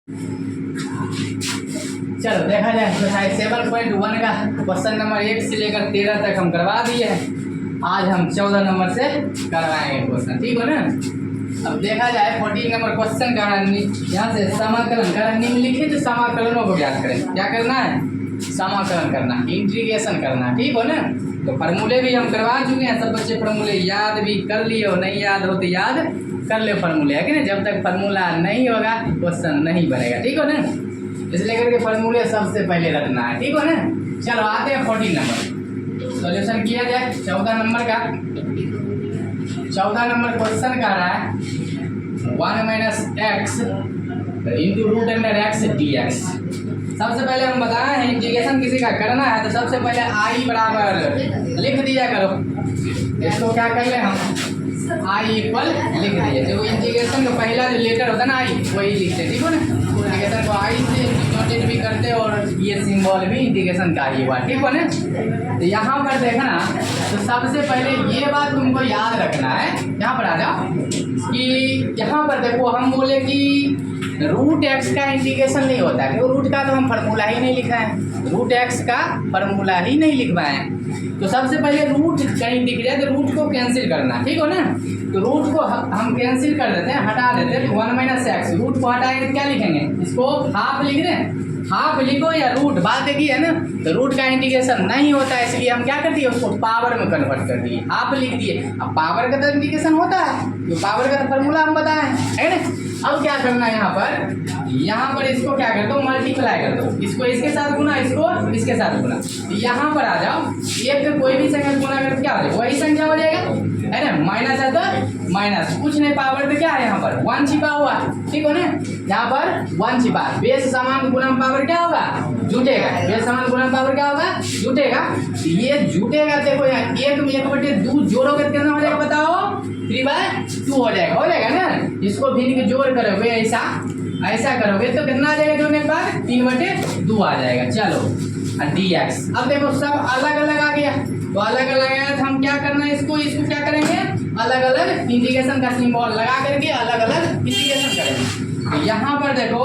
चलो देखा जाए एक्सरसाइज 7.1 का क्वेश्चन नंबर 1 से लेकर 13 तक हम करवा दिए हैं। आज हम 14 नंबर से करवाएंगे क्वेश्चन, ठीक हो ना। अब देखा जाए 14 नंबर क्वेश्चन का यहाँ से समाकलन करण निम्नलिखित समाकलनों को ज्ञात करें। क्या करना है? समाकलन करना, इंटीग्रेशन करना, ठीक हो ना। तो फार्मूले भी हम करवा चुके हैं, सब बच्चे फार्मूले याद भी कर लिए हो, नहीं याद हो तो याद कर ले फार्मूले, है कि नहीं। जब तक फार्मूला नहीं होगा क्वेश्चन नहीं बनेगा, ठीक हो ना। इसलिए करके फार्मूले सबसे पहले रखना है, ठीक हो ना। चलो आते हैं 14 नंबर सॉल्यूशन किया जाए। 14 नंबर का 14 नंबर क्वेश्चन का रहा है 1 - x into root under x dx। सबसे पहले हम बताएं हैं इंटीग्रेशन किसी का करना है तो सबसे पहले आई बराबर लिख दिया करो। इसको क्या कर ले हम आई इक्वल लिख दिए। जो इंटीग्रेशन का पहला जो लेटर होता है ना आई, वही लिखते, ठीक हो ना। इंटीग्रेशन को आई से डिनोटेट भी करते और ये सिंबल भी इंटीग्रेशन का ही हुआ, ठीक हो ना। तो यहाँ पर देखना तो सबसे पहले ये बात तुमको याद रखना है। यहाँ पर आ जाओ कि यहाँ पर देखो हम बोले कि रूट एक्स का इंटीग्रेशन नहीं होता है, रूट का तो हम फार्मूला ही नहीं लिखा है, रूट एक्स का फार्मूला ही नहीं लिखवाए हैं। तो सबसे पहले रूट का इंटीग्रेट तो रूट को कैंसिल करना, ठीक हो ना। तो रूट को हम कैंसिल कर देते हैं, हटा देते हैं। 1 - x रूट को हटाएंगे तो क्या लिखेंगे? इसको हाफ लिख दें, हाफ लिखो या रूट, बात एक ही है ना। तो रूट का इंटीग्रेशन नहीं होता है, इसलिए हम क्या कर दिए उसको पावर में कन्वर्ट कर दिए, हाफ लिख दिए। अब पावर का तो इंटीग्रेशन होता है, तो पावर का तो फार्मूला हम बताएं, है ना। अब क्या करना है यहाँ पर इसको क्या कर दो मल्टीप्लाई कर दो, इसको इसके साथ गुना, इसको इसके साथ गुना। यहाँ पर आ जाओ, एक तो कोई भी संख्या गुना करके क्या हो जाएगा वही संख्या हो जाएगा, है ना। माइनस है तो माइनस, कुछ नहीं, पावर तो क्या है यहाँ पर 1 छिपा हुआ, ठीक हो ना। यहाँ पर 1 छिपा, बेस समान गुणन पावर क्या होगा? जुटेगा। बेस समान गुणन पावर क्या होगा? जुटेगा। ये जुटेगा, देखो यहाँ 1/2 जोड़ोगे कितना हो जाएगा बताओ? 3/2 हो जाएगा ना। इसको भिन्न के जोड़ करोगे ऐसा करोगे तो कितना आ जाएगा जोड़ने के बाद? 3/2 आ जाएगा। चलो dx। अब देखो सब अलग अलग आ गया, तो अलग अलग आया तो हम क्या करना है इसको क्या करेंगे? अलग अलग इंटीग्रेशन का सिंबल लगा करके अलग अलग इंटीग्रेशन करेंगे। तो यहाँ पर देखो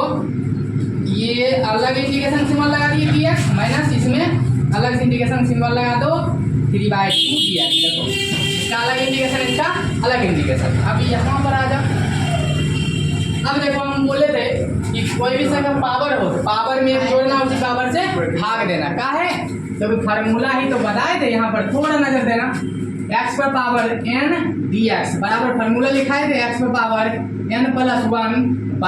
ये अलग इंटीग्रेशन सिंबल लगा दिए dx माइनस, इसमें अलग इंटीग्रेशन सिंबल लगा दो 3/2 dx। देखो इसका अलग इंटीग्रेशन, इसका अलग इंटीग्रेशन। अब यहाँ पर आ जाओ। अब देखो हम बोले थे कि कोई भी संख्या पावर हो तो पावर में एक जोड़ना, उसी पावर से भाग देना। क्या है? तो फार्मूला ही तो बताए थे। यहाँ पर थोड़ा नजर देना, x पर पावर n dx बराबर फार्मूला लिखा है x पर पावर n + 1/n +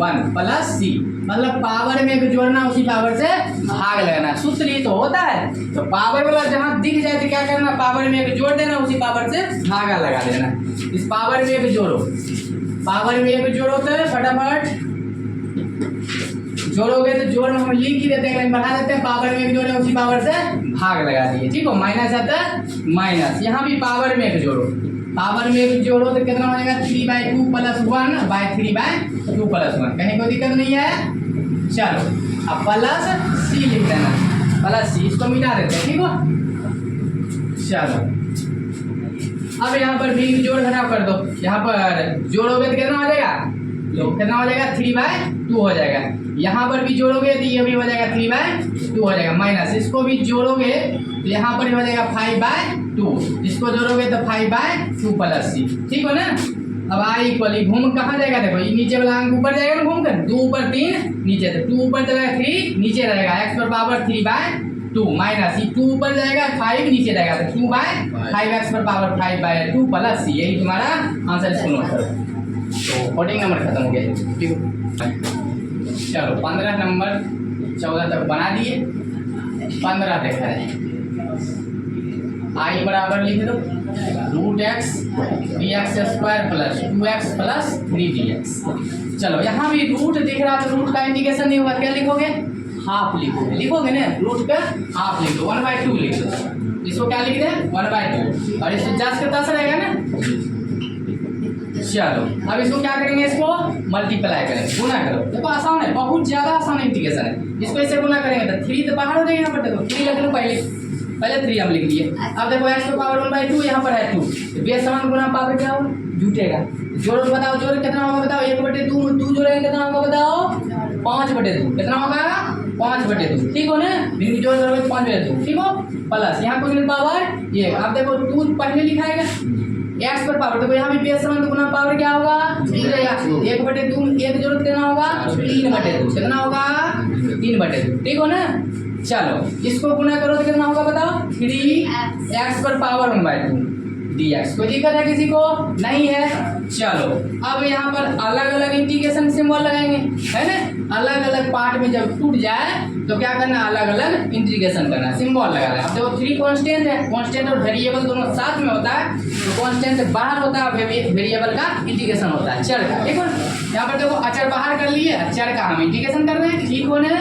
1 + c। मतलब पावर में एक जोड़ना, उसी पावर से भाग लगाना, सूत्र ही तो होता है। तो पावर वाला जहाँ दिख जाए तो क्या करना? पावर में एक जोड़ देना, उसी पावर से भागा लगा देना। इस पावर में एक जोड़ो, पावर में एक जोड़ो तो फटाफट जोड़ोगे तो जोड़ में हम लिख ही देते हैं, बढ़ा देते हैं। पावर में एक जोड़े, उसी पावर से भाग लगा दिए, ठीक हो। माइनस आता है माइनस, यहाँ भी पावर में एक जोड़ो, पावर में एक जोड़ो तो कितना हो जाएगा? 3/2 + 1/3/2 + 1। कहीं कोई दिक्कत नहीं है। चलो अब प्लस c लिख देना, प्लस c, इसको मिटा देते हैं, ठीक हो। चलो अब यहाँ पर भी जोड़ घटाव कर दो, यहाँ पर जोड़ोगे तो कितना हो जाएगा? तो कितना हो जाएगा? 3/2 हो जाएगा। यहाँ पर भी जोड़ोगे तो ये भी हो जाएगा 3/2 हो जाएगा। माइनस इसको भी जोड़ोगे तो यहाँ पर हो जाएगा 5/2, इसको जोड़ोगे तो 5/2 + c, ठीक हो ना। अब आई इक्वली घूम कहाँ जाएगा? देखो ये नीचे वाला अंक ऊपर जाएगा ना घूम कर, 2 ऊपर 3 नीचे, तो 2 ऊपर चलेगा 3 नीचे रहेगा, x पर पावर 3/2 माइनस ये 2 ऊपर जाएगा 5 नीचे रहेगा, तो 2/5x पर पावर 5/2 + c। यही तुम्हारा आंसर, इसको नोट करो। तो 14 नंबर खत्म हो गया, ठीक है। चलो 15 नंबर 14 तक बना दिए। 15 देखा है, आई बराबर लिख दो √x dx² + 2x + 3dx। चलो यहाँ भी रूट दिख रहा तो रूट का इंटीग्रेशन नहीं होगा, क्या लिखोगे? हाफ लिखोगे, लिखोगे ना, रूट का हाफ लिख दो, 1/2 लिख दो। इसको क्या लिख दें? 1/2, और इसको 10 के 10 रहेगा ना। चलो अब इसको क्या करेंगे? इसको मल्टीप्लाई करेंगे, गुना करो। देखो आसान है, बहुत ज्यादा आसान इंटीग्रेशन है। इसको इससे गुना करेंगे तो 3 तो बाहर हो जाएगा। यहाँ पर देखो 3 लिख लो, पहले 3 हम लिख लिए। अब देखो x पर पावर 1/2, यहाँ पर है 2, तो बेस समान गुना पावर क्या होगा? जुटेगा। जोड़ो तो बताओ, जोड़ कितना होगा बताओ, 1/2 2 जोड़ेंगे कितना होगा बताओ, 5/2 कितना होगा 5/2, ठीक हो ना। भिन्न जोड़ करोगे 5/2, ठीक हो। प्लस यहाँ कोई पावर ये, अब देखो 2 पहले लिखाएगा एक्स पर पावर, देखो यहाँ भी बेस समान तो गुना पावर क्या होगा 3 रहेगा। 1/2 1 जोड़ कितना होगा 3/2, कितना होगा 3/2, ठीक हो ना। चलो इसको गुना करो तो कितना होगा बताओ 3x पर पावर 1/2 dx। कोई दिक्कत है किसी को, नहीं है। चलो अब यहाँ पर अलग अलग इंटीग्रेशन सिंबल लगाएंगे, है ना। अलग अलग पार्ट में जब टूट जाए तो क्या करना, अलग अलग इंटीग्रेशन करना, सिंबल लगाना। अब देखो 3 कांस्टेंट है, कांस्टेंट और वेरिएबल दोनों साथ में होता है, तो कांस्टेंट से बाहर होता है, वेरिएबल का इंटीग्रेशन होता है चर का, ठीक है। यहाँ पर देखो अचर बाहर कर लिए, चर का हम इंटीग्रेशन कर रहे हैं, ठीक हो ना,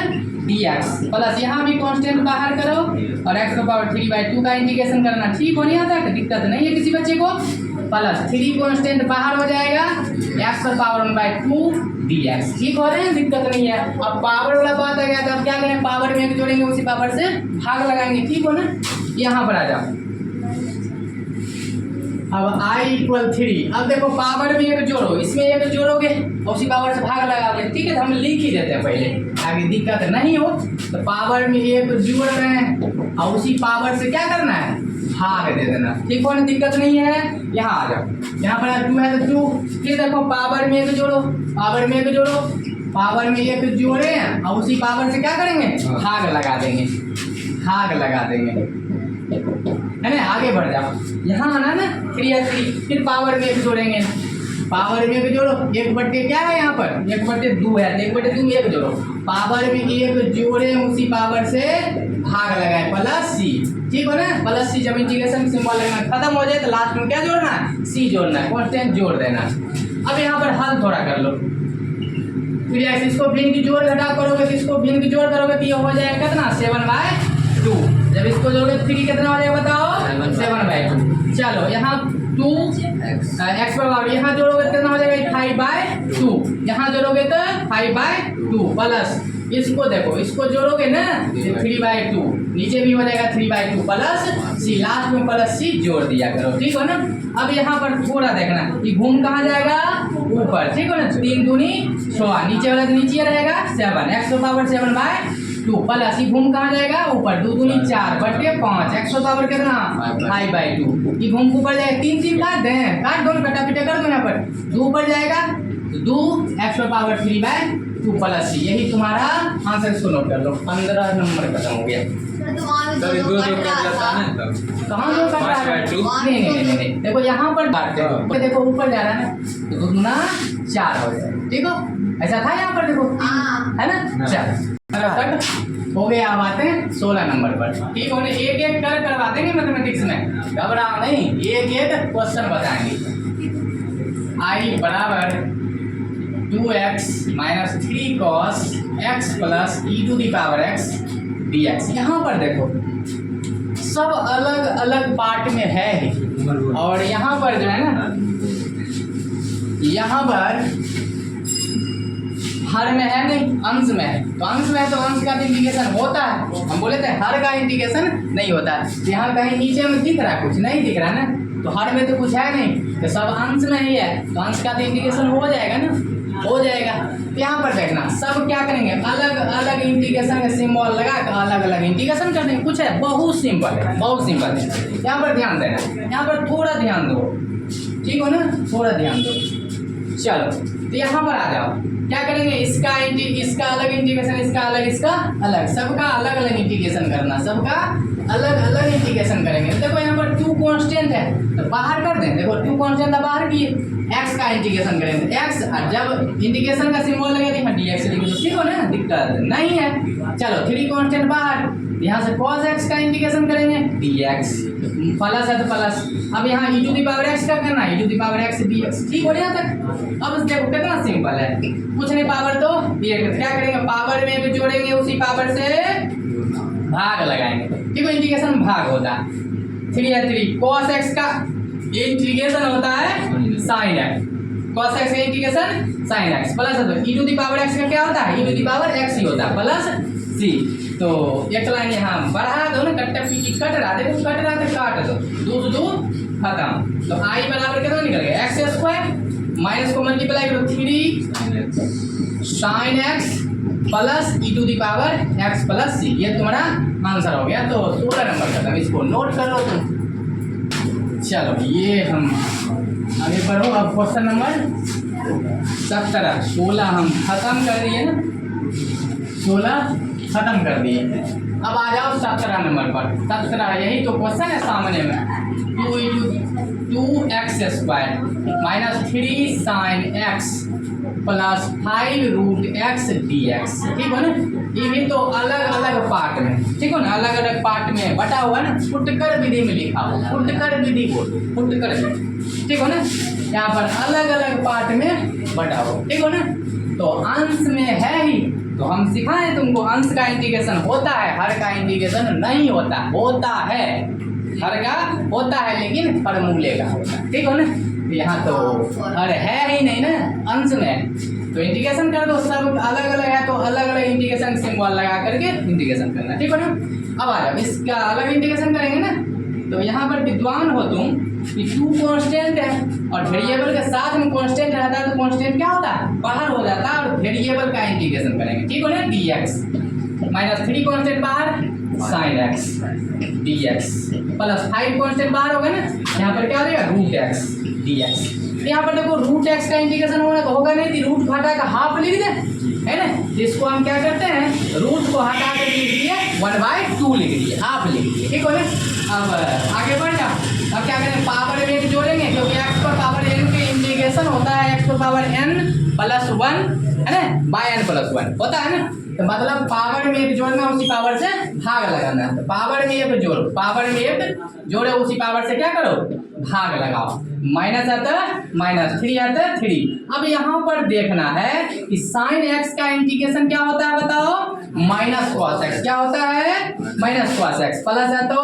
dx। प्लस यहाँ भी कांस्टेंट बाहर करो और x का पावर 3/2 का इंटीग्रेशन करना, ठीक हो नहीं आता, दिक्कत नहीं है किसी बच्चे को। प्लस 3 कांस्टेंट बाहर हो जाएगा, x पर पावर 1/2 dx, ठीक हो रहे हैं, दिक्कत नहीं है। अब पावर वाला बात आ गया तो अब क्या करें, पावर में जोड़ेंगे उसी पावर से भाग लगाएंगे, ठीक हो ना। यहाँ पर आ जाओ, अब i = 3। अब देखो पावर में एक जोड़ो, इसमें एक जोड़ोगे उसी पावर से भाग लगाओगे, ठीक है। तो हम लिख ही देते हैं पहले, आगे दिक्कत नहीं हो। तो पावर में एक जोड़ रहे हैं और उसी पावर से क्या करना है, भाग दे देना, ठीक हो ना, दिक्कत नहीं है। यहाँ आ जाओ, यहाँ पर 2 है तो 2, फिर देखो पावर में एक जोड़ो, पावर में एक जोड़ो, पावर में एक जोड़े हैं और उसी पावर से क्या करेंगे, भाग लगा देंगे, भाग लगा देंगे, है ना। आगे बढ़ जाओ, यहाँ आना ना 3 है 3, फिर पावर में एक जोड़ेंगे, पावर में एक जोड़ो, 1/2 क्या है यहाँ पर 1/2 है, 1/2 में एक जोड़ो, पावर में एक जोड़े उसी पावर से भाग लगाए प्लस c, ठीक हो ना। प्लस c जब इंटीग्रेशन सिंबल लगना खत्म हो जाए तो लास्ट में क्या जोड़ना है, c जोड़ना है, कांस्टेंट जोड़ देना। अब यहाँ पर हल थोड़ा कर लो, फिर इसको भिन्न की जोड़ घटा करोगे तो इसको भिन्न की जोड़ करोगे तो ये हो जाएगा कितना 7/2। जब इसको जोड़ोगे 3 कितना हो जाएगा बताओ 7/2। चलो यहाँ 2 x पर पावर, यहाँ जोड़ोगे तो कितना हो जाएगा 5/2, यहाँ जोड़ोगे तो 5/2 प्लस इसको देखो, इसको जोड़ोगे ना 3/2, नीचे भी हो जाएगा 3/2 प्लस c, लास्ट में प्लस c जोड़ दिया करो, ठीक हो ना। अब यहाँ पर थोड़ा देखना, ये घूम कहाँ जाएगा ऊपर, ठीक हो ना। 3 दूनी 6, नीचे वाला तो नीचे रहेगा 7, x पर पावर 7/2 प्लस ये घूम कहाँ जाएगा ऊपर, 2 दूनी 4/5, x पर पावर कितना 5/2, ये घूम ऊपर जाएगा, 3 3 काट दें, काट दो कटा पिटा कर दो, यहाँ पर 2 ऊपर जाएगा तो 2 x पर पावर 3/2 प्लस c, यही तुम्हारा आंसर। इसको नोट कर लो, 15 नंबर खत्म हो गया। कहाँ दो कट रहा है, नहीं, देखो यहाँ पर देखो ऊपर जा रहा है ना, तो 2 दूना 4 हो जाए, ठीक हो, ऐसा था यहाँ पर देखो, है ना। चल हो गया, अब आते हैं 16 नंबर पर, ठीक हो ना। एक एक कर करवा देंगे मैथमेटिक्स में, घबराओ नहीं, एक एक क्वेश्चन बताएंगे। i बराबर 2x - 3 cos x plus e⁻x dx। यहाँ पर देखो सब अलग अलग पार्ट में है ही, और यहाँ पर जो है ना, यहाँ पर हर में है नहीं, अंश में है, तो अंश में है तो अंश का इंटीग्रेशन होता है, हम बोले थे हर का इंटीग्रेशन नहीं होता है। यहाँ कहीं नीचे में दिख रहा है, कुछ नहीं दिख रहा ना, तो हर में तो कुछ है नहीं, तो सब अंश में ही है, तो अंश का तो इंटीग्रेशन हो जाएगा ना, हो जाएगा। तो यहाँ पर देखना सब क्या करेंगे, अलग अलग इंटीग्रेशन का सिंबल लगा कर अलग अलग इंटीग्रेशन कर देंगे। कुछ है बहुत सिंपल है, बहुत सिंपल है, यहाँ पर ध्यान देना, यहाँ पर थोड़ा ध्यान दो, ठीक हो ना, थोड़ा ध्यान दो। चलो तो यहाँ पर आ जाओ, क्या करेंगे, इसका अलग इंटीग्रेशन, इसका अलग, इसका अलग, सबका अलग अलग इंटीग्रेशन करना, सबका अलग अलग इंटीग्रेशन करेंगे। देखो यहाँ पर 2 कांस्टेंट है तो बाहर कर दें, देखो 2 कांस्टेंट था बाहर किए, x का इंटीग्रेशन करेंगे, x जब इंटीग्रेशन का सिंबल लगे तो dx लिख दो, ठीक हो ना, दिक्कत नहीं है। चलो 3 कांस्टेंट बाहर, यहाँ से cos x का इंटीग्रेशन करेंगे dx, प्लस है तो प्लस। अब यहाँ e⁻x का करना, e⁻x dx, ठीक हो यहाँ तक। अब देखो कितना सिंपल है, कुछ नहीं, पावर तो क्या करेंगे, पावर में भी जोड़ेंगे उसी पावर से भाग लगाएंगे, ठीक है, इंटीग्रेशन भाग होता है। 3 है 3, cos x का इंटीग्रेशन होता है sin x, cos x का integration sin x plus e⁻x का क्या होता है, e⁻x ही होता है प्लस c। तो एक लाइन यहाँ बढ़ा दो ना, कट्टा पीछे कट रहा, देखो कट रहा तो काट दो, 2 से 2 खत्म। तो आई बराबर कितना निकल गया एक्स स्क्वायर माइनस को मल्टीप्लाई करो 3 sine x plus e to the power x plus c, ये तुम्हारा आंसर हो गया। तो 16 नंबर खत्म, इसको नोट कर लो तुम। चलो ये हम आगे बढ़ो। अब क्वेश्चन नंबर 17 16 हम खत्म कर दिए ना, 16 खत्म कर दिए। अब आ जाओ 17 नंबर पर। 17 यही तो क्वेश्चन है सामने में, 2x square minus 3 sine x plus 5 root x d x, ठीक है ना। ये भी तो अलग अलग पार्ट में, ठीक है ना, अलग अलग पार्ट में बटा हुआ ना, फुटकर विधि में लिखा हुआ, फुटकर विधि को फुटकर विधि, ठीक है ना। यहाँ पर अलग अलग पार्ट में बटा हुआ, ठीक है ना। तो अंश में है ही, तो हम सिखाएं तुमको अंश का इंटीग्रेशन होता है, हर का इंटीग्रेशन नहीं होता, होता है हर का होता है लेकिन फॉर्मूले का होता है, ठीक है ना। यहाँ तो हर है ही नहीं ना अंश में, तो इंटीग्रेशन कर दो, सब अलग अलग है तो अलग अलग इंटीग्रेशन सिंबल लगा करके इंटीग्रेशन करना, ठीक है ना। अब आ जाओ इसका अलग इंटीग्रेशन करेंगे ना, तो यहाँ पर विद्वान हो तुम कि 2 कांस्टेंट है और वेरिएबल के साथ में कांस्टेंट रहता है, तो कांस्टेंट क्या होता है बाहर हो जाता है, और वेरिएबल का इंटीग्रेशन करेंगे, ठीक है ना। dx माइनस 3 कांस्टेंट बाहर sine x dx plus 5 constant बाहर होगा ना, यहाँ पर क्या हो जाएगा रूट एक्स dx। यहाँ पर देखो रूट एक्स का इंटीग्रेशन होना तो होगा नहीं, तो रूट घटा का हाफ लिख दे, है ना। इसको हम क्या करते हैं, रूट को हटा कर लिख दिए 1/2 लिख दिए, हाफ लिख दिए, ठीक है ना। अब आगे बढ़ जाओ। अब क्या करें, पावर में एक जोड़ेंगे, क्योंकि एक्स पर पावर एन के इंटीग्रेशन होता है एक्स पर पावर एन प्लस 1, है ना, बाय एन प्लस 1 होता है ना। तो मतलब पावर में एक जोड़ना, उसी पावर से भाग लगाना है। तो पावर में एक जोड़ो, पावर में एक जोड़े, उसी पावर से क्या करो भाग लगाओ। माइनस आता है माइनस, 3 आता है 3। अब यहाँ पर देखना है कि साइन एक्स का इंटीग्रेशन क्या होता है बताओ, माइनस कॉस एक्स। क्या होता है माइनस कॉस एक्स, प्लस है तो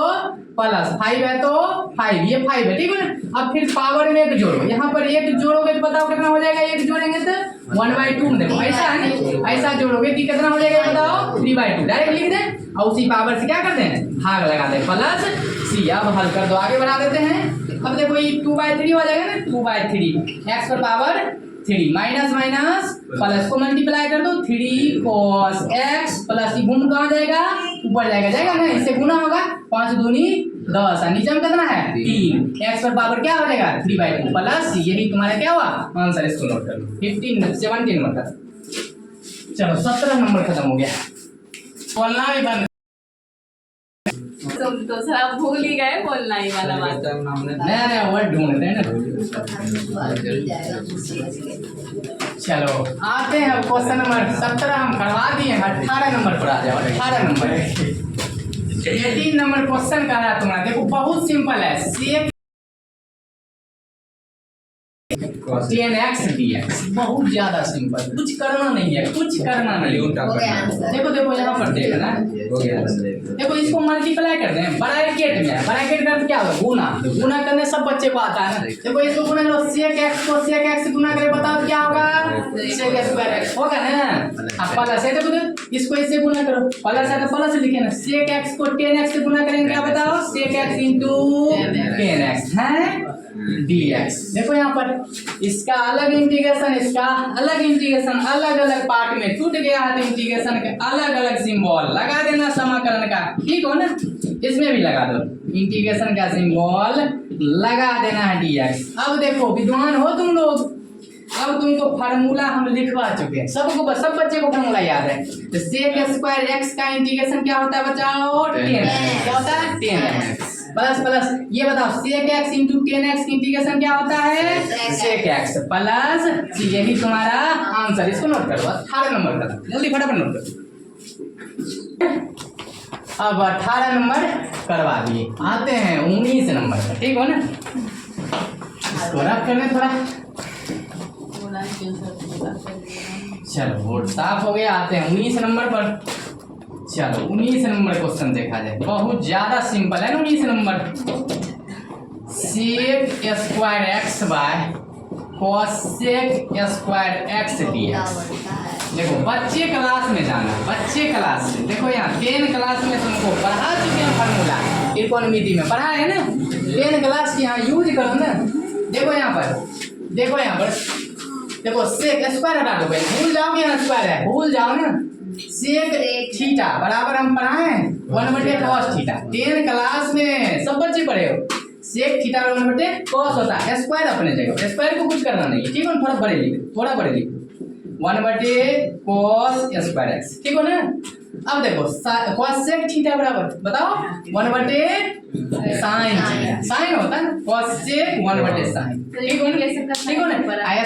प्लस, 5 है तो 5, ये 5 है, ठीक है ना। अब फिर पावर में एक जोड़ो, यहाँ पर एक जोड़ोगे तो बताओ कितना हो जाएगा, एक जोड़ेंगे तो 1/2 देखो ऐसा है ना, ऐसा जोड़ोगे कि कितना हो जाएगा बताओ 3/2, डायरेक्ट लिख दें और उसी पावर से क्या कर दें भाग लगा दें प्लस सी। अब हल कर दो, आगे बढ़ा देते हैं। अब देखो ये 2/3 हो जाएगा ना, 2/3 एक्स पर पावर 3 माइनस माइनस प्लस को मल्टीप्लाई कर दो 3 cos x प्लस गुण कहाँ जाएगा ऊपर जाएगा ना, इससे गुना होगा 5 दूनी 10 और नीचे में कितना है 3, एक्स पर पावर क्या हो जाएगा 3/2 प्लस यही तुम्हारा क्या हुआ आंसर। इसको नोट कर लो 17 नंबर। चलो 17 नंबर खत्म हो गया, बोलना भी बंद। तुम तो सारा भूल ही गए बोलना ही वाला बात। नया वर्ड ढूंढते हैं ना। चलो आते हैं क्वेश्चन नंबर 17 हम करवा दिए, 18 नंबर पर आ जाओ। 18 नंबर 18 नंबर क्वेश्चन का है तुम्हारा, देखो बहुत सिंपल है, सेक 10x dx, बहुत ज्यादा सिंपल, कुछ करना नहीं है, कुछ करना नहीं है। देखो देखो यहाँ पर देखना, देखो इसको मल्टीप्लाई कर दें ब्रैकेट में, ब्रैकेट करते क्या होगा गुना, गुना करने सब बच्चे को आता है ना। देखो इसको गुना करो, sec x को sec x गुना करे बताओ क्या होगा sec स्क्वायर x होगा ना। अब प्लस है, देखो इसको इससे गुना करो, प्लस है तो प्लस लिखे ना, sec x को 10x से गुना करेंगे क्या बताओ sec x इंटू 10x है dx। देखो यहाँ पर इसका अलग इंटीग्रेशन, इसका अलग इंटीग्रेशन, अलग अलग पार्ट में टूट गया है तो इंटीग्रेशन के अलग अलग सिंबल लगा देना समाकलन का, ठीक हो ना। इसमें भी लगा दो इंटीग्रेशन का सिंबल लगा देना है dx। अब देखो विद्वान हो तुम लोग, अब तुमको फार्मूला हम लिखवा चुके हैं, सबको सब बच्चे को फार्मूला याद है। तो sec स्क्वायर x का इंटीग्रेशन क्या होता है बचाओ 10x, क्या होता है 10x प्लस प्लस ये बताओ sec x into 10x integration क्या होता है sec x प्लस, यही तुम्हारा आंसर। इसको नोट करो 18 नंबर का, जल्दी फटाफट नोट करो। अब 18 नंबर करवा दिए, आते हैं 19 नंबर का, ठीक हो ना। इसको रब करने थोड़ा, चलो बोर्ड साफ हो गया। आते हैं 19 नंबर पर। चलो 19 नंबर क्वेश्चन देखा जाए, बहुत ज्यादा सिंपल है ना 19 number. sec square x by cos sec square x dx, देखो बच्चे क्लास में जाना, बच्चे क्लास में देखो यहाँ 10 क्लास में तुमको पढ़ा चुके हैं फार्मूला, त्रिकोणमिति में पढ़ा है ना, 10 क्लास की यहाँ यूज करो ना। देखो यहाँ पर, देखो यहाँ पर, देखो सेक स्क्वायर हटा दो, भूल जाओगे यहाँ स्क्वायर है, भूल जाओ ना। सेक थीटा बराबर हम पढ़ाए 1/cos थीटा, 10 क्लास में सब बच्चे पढ़े हो। सेक थीटा 1/cos होता है, स्क्वायर अपने जगह, स्क्वायर को कुछ करना नहीं है, ठीक है, थोड़ा बड़े लिखो, थोड़ा बड़े लिखो, 1/cos स्क्वायर x, ठीक हो ना। अब देखो cos sec थीटा बराबर बताओ 1/sin थीटा, साइन होता है cos sec 1/sin, ठीक हो ना, ठीक हो ना।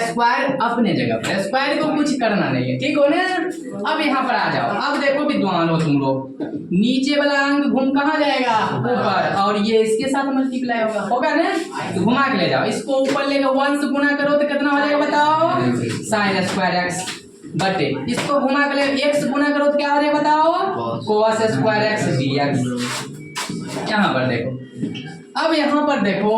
स्क्वायर अपने जगह पर, स्क्वायर को कुछ करना नहीं है, ठीक हो ना। अब यहाँ पर आ जाओ, अब देखो विद्वान हो तुम लोग, नीचे वाला अंक घूम कहाँ जाएगा ऊपर, और ये इसके साथ मल्टीप्लाई होगा ना, तो घुमा के ले जाओ, इसको ऊपर लेकर 1 से गुना करो तो कितना हो जाएगा बताओ, sin स्क्वायर x बटे इसको घुमा के ले x गुना करो तो क्या हो जाएगा बताओ, cos स्क्वायर x dx। यहाँ पर देखो, अब यहाँ पर देखो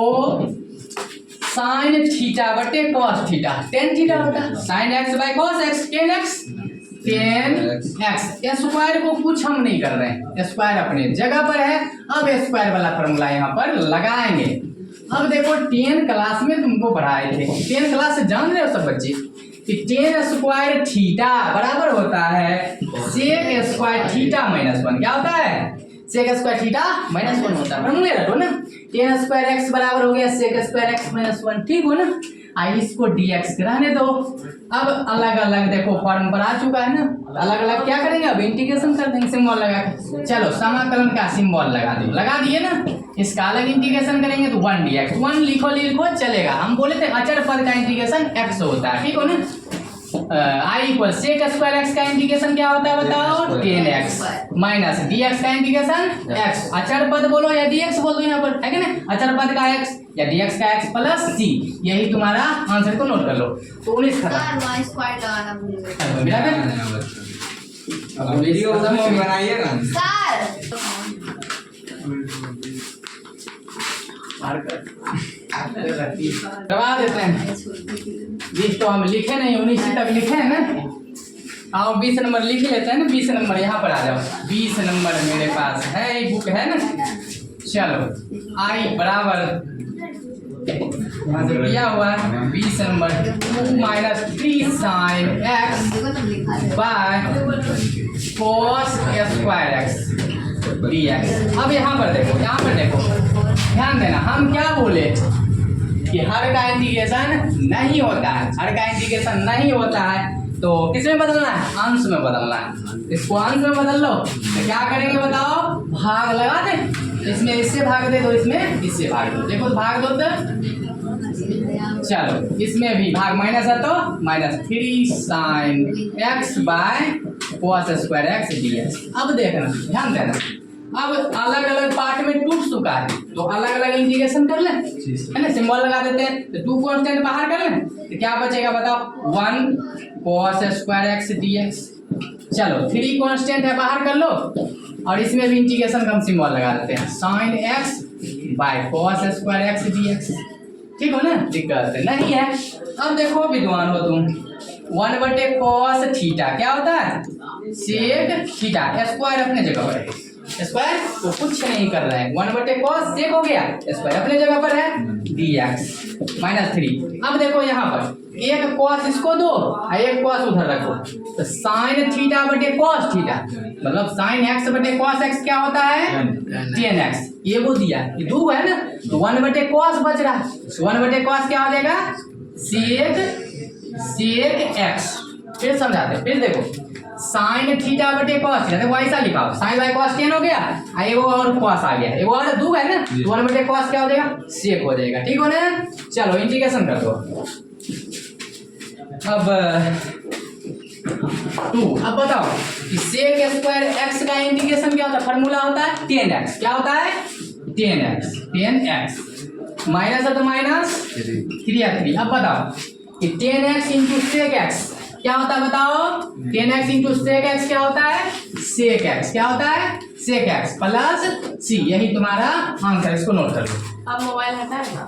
sin थीटा बटे cos थीटा, tan थीटा होता है, sin x by cos x, tan x, tan x। Square को कुछ हम नहीं कर रहे हैं, स्क्वायर अपने जगह पर है। अब स्क्वायर वाला फॉर्मूला यहाँ पर लगाएंगे। अब देखो 10 क्लास में तुमको पढ़ाए थे, 10 क्लास से जान रहे हो सब बच्चे कि tan स्क्वायर थीटा बराबर होता है sec स्क्वायर थीटा -1, क्या होता है, sec स्क्वायर थीटा -1 होता है, फॉर्मूला रखो ना, tan स्क्वायर x बराबर हो गया sec स्क्वायर x -1, ठीक हो ना। आई इसको dx रहने दो। अब अलग अलग देखो फॉर्म पर आ चुका है ना, अलग अलग क्या करेंगे, अब इंटीग्रेशन कर देंगे सिंबल लगा के। चलो समाकलन का सिंबल लगा दो, लगा दिए ना, इसका अलग इंटीग्रेशन करेंगे तो 1 dx, 1 लिखो चलेगा। हम बोले थे अचर पद का इंटीग्रेशन x होता है, ठीक हो ना। I equal sec square x का इंटीग्रेशन क्या होता है बताओ, 10x माइनस dx का इंटीग्रेशन x, अचर पद बोलो या dx बोलो यहाँ पर, है ना, अचर पद का x या dx का x प्लस c, यही तुम्हारा आंसर को नोट कर लो। तो 19 खत्म, स्क्वायर लगाना भूल गए अब वीडियो बनाइएगा सर। करवा देते हैं, 20 तो हम लिखे नहीं, 19 तक लिखे हैं ना। आओ 20 नंबर लिख लेते हैं ना, 20 नंबर यहाँ पर आ जाओ, 20 नंबर मेरे पास है, एक बुक है ना। चलो आई बराबर यहाँ से दिया हुआ है 20 number 2 - 3 sin x by cos square x dx। अब यहाँ पर देखो, यहाँ पर देखो, ध्यान देना, हम क्या बोले कि हर का इंटीग्रेशन नहीं होता है, हर का इंटीग्रेशन नहीं होता है, तो किस में बदलना है, अंश में बदलना है। इसको अंश में बदल लो तो क्या करेंगे बताओ, भाग लगा दे, इसमें इससे भाग दे दो, इसमें इससे भाग दो, देखो भाग दो तो चलो इसमें भी भाग माइनस है तो -3 sin x by cos square x dx। अब देखना, ध्यान देना, अब अलग अलग पार्ट में टूट चुका है तो अलग अलग इंटीग्रेशन कर लें, है ना, सिंबल लगा देते हैं, तो 2 कांस्टेंट बाहर कर लें तो क्या बचेगा बताओ, 1 cos स्क्वायर x dx। चलो 3 कांस्टेंट है बाहर कर लो, और इसमें भी इंटीग्रेशन का हम सिंबल लगा देते हैं, sin x by cos square x dx, ठीक हो ना, दिक्कत नहीं है। अब देखो विद्वान हो तुम, 1/cos थीटा क्या होता है, सेक थीटा, स्क्वायर अपने जगह पर है, स्क्वायर तो कुछ नहीं कर रहे हैं, 1/cos सेक हो गया, स्क्वायर अपने जगह पर है, dx -3। अब देखो यहाँ पर एक cos इसको दो और एक cos उधर रखो, तो sin थीटा बटे cos थीटा, मतलब sin x बटे cos x क्या होता है, tan x। ये वो दिया, ये 2 है ना, तो 1/cos बच रहा है, 1/cos क्या हो जाएगा, सेक x। फिर समझाते, फिर देखो sin थीटा बटे cos थीटा, देखो ऐसा लिखा हो, sin बाय cos tan हो गया, एगो और cos आ गया, एगो और 2 है ना, 1/cos क्या हो जाएगा, सेक हो जाएगा, ठीक हो ना। चलो इंटीग्रेशन कर दो। अब 2, अब बताओ कि सेक स्क्वायर x का इंटीग्रेशन क्या होता है, फार्मूला होता है tan x, क्या होता है, tan x माइनस है तो -3 अब बताओ कि tan x into sec x क्या होता है बताओ, tan x into sec x क्या होता है, सेक x क्या होता है, सेक x प्लस c, यही तुम्हारा आंसर, इसको नोट कर लो। अब मोबाइल हटा है ना।